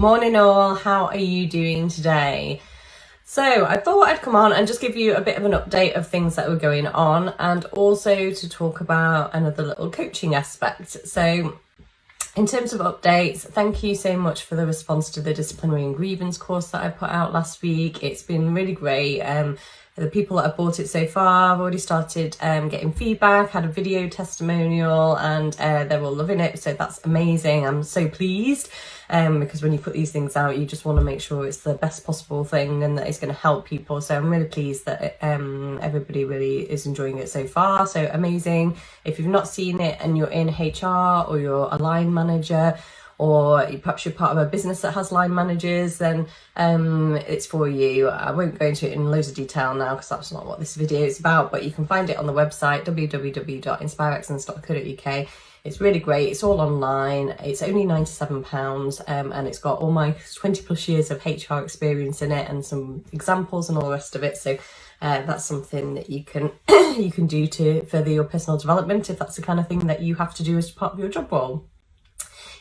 Morning all, how are you doing today? So I thought I'd come on and just give you a bit of an update of things that were going on, and also to talk about another little coaching aspect. So in terms of updates, thank you so much for the response to the Disciplinary and Grievance course that I put out last week. It's been really great. The people that have bought it so far, I've already started getting feedback, had a video testimonial, and they're all loving it. So that's amazing. I'm so pleased because when you put these things out, you just want to make sure it's the best possible thing and that it's going to help people. So I'm really pleased that everybody really is enjoying it so far. So amazing. If you've not seen it and you're in HR or you're a line manager, or perhaps you're part of a business that has line managers, then it's for you. I won't go into it in loads of detail now because that's not what this video is about, but you can find it on the website www.inspireexcellence.co.uk. It's really great. It's all online. It's only £97 and it's got all my 20 plus years of HR experience in it and some examples and all the rest of it. So that's something that you can you can do to further your personal development if that's the kind of thing that you have to do as part of your job role.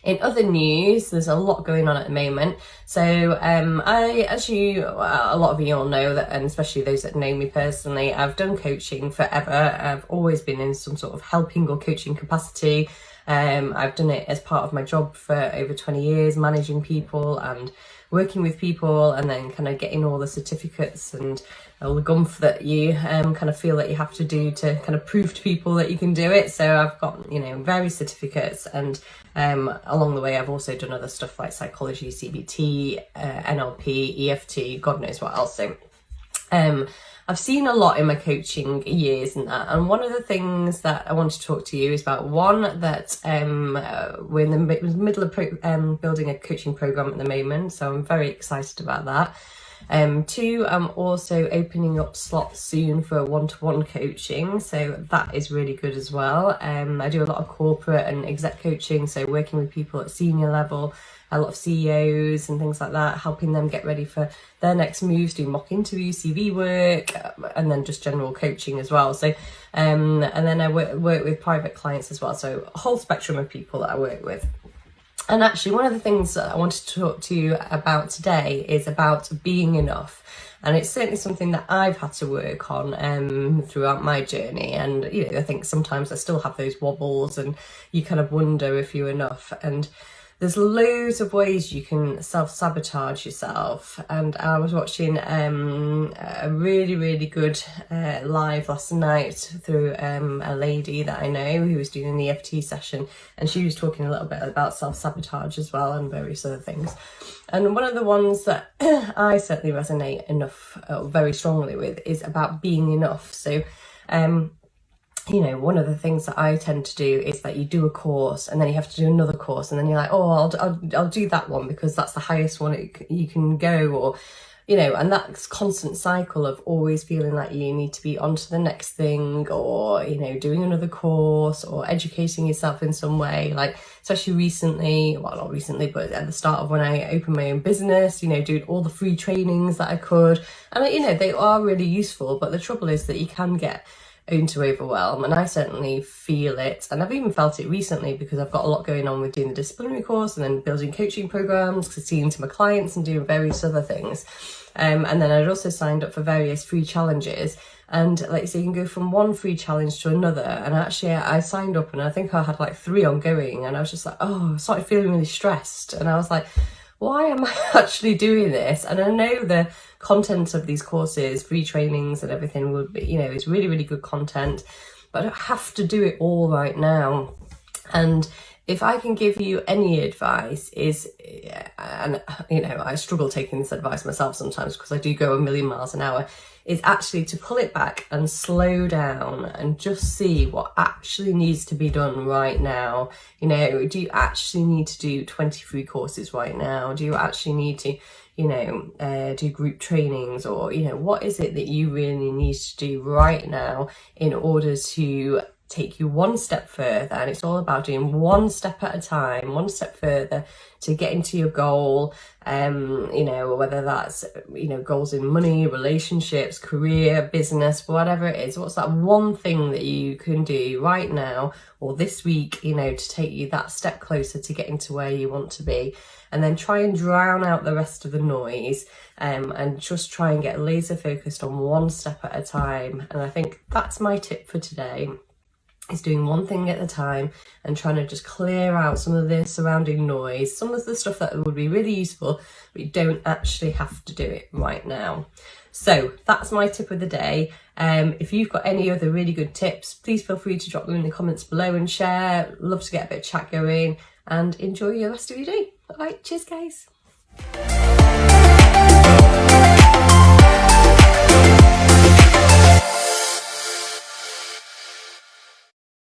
In other news, there's a lot going on at the moment. So as a lot of you all know, that, and especially those that know me personally, I've done coaching forever. I've always been in some sort of helping or coaching capacity. I've done it as part of my job for over 20 years, managing people and working with people, and then kind of getting all the certificates and all the gumph that you kind of feel that you have to do to kind of prove to people that you can do it. So I've got, various certificates, and along the way I've also done other stuff like psychology, CBT, NLP, EFT, God knows what else. So I've seen a lot in my coaching years and that, and one of the things that I want to talk to you is about, one, that we're in the middle of building a coaching program at the moment, so I'm very excited about that. Two, I'm also opening up slots soon for one-to-one coaching, so that is really good as well. I do a lot of corporate and exec coaching, so working with people at senior level, a lot of CEOs and things like that, helping them get ready for their next moves, doing mock interviews, CV work, and then just general coaching as well. So and then I work with private clients as well, so a whole spectrum of people that I work with. And actually, one of the things that I wanted to talk to you about today is about being enough. And it's certainly something that I've had to work on throughout my journey. And, I think sometimes I still have those wobbles and you kind of wonder if you're enough. And there's loads of ways you can self-sabotage yourself. And I was watching a really, really good live last night through a lady that I know who was doing an EFT session, and she was talking a little bit about self-sabotage as well and various other things. And one of the ones that I certainly resonate very strongly with is about being enough. So one of the things that I tend to do is that you do a course and then you have to do another course, and then you're like, oh, I'll do that one because that's the highest one you can go, or and that's constant cycle of always feeling like you need to be on to the next thing, or doing another course or educating yourself in some way. Like, especially recently, well, not recently, but at the start of when I opened my own business, doing all the free trainings that I could, and they are really useful, but the trouble is that you can get into overwhelm, and I certainly feel it, and I've even felt it recently because I've got a lot going on with doing the disciplinary course and then building coaching programs, seeing to my clients and doing various other things, and then I'd also signed up for various free challenges, and so you can go from one free challenge to another. And actually I signed up and I think I had like 3 ongoing, and I was just like, I started feeling really stressed, and I was like, why am I actually doing this? And I know the content of these courses, free trainings and everything would be, it's really, really good content, but I don't have to do it all right now. And if I can give you any advice is, and I struggle taking this advice myself sometimes because I do go a million miles an hour, is actually to pull it back and slow down and just see what actually needs to be done right now. Do you actually need to do 20 free courses right now? Do you actually need to, do group trainings, or, what is it that you really need to do right now in order to take you one step further, and it's all about doing one step at a time, one step further to get into your goal. You know, whether that's, you know, goals in money, relationships, career, business, whatever it is. What's that one thing that you can do right now or this week, you know, to take you that step closer to getting to where you want to be? And then try and drown out the rest of the noise, and just try and get laser focused on one step at a time. And I think that's my tip for today, is doing one thing at a time and trying to just clear out some of the surrounding noise, some of the stuff that would be really useful, but you don't actually have to do it right now. So that's my tip of the day. If you've got any other really good tips, please feel free to drop them in the comments below and share. Love to get a bit of chat going, and enjoy the rest of your day. All right, cheers guys.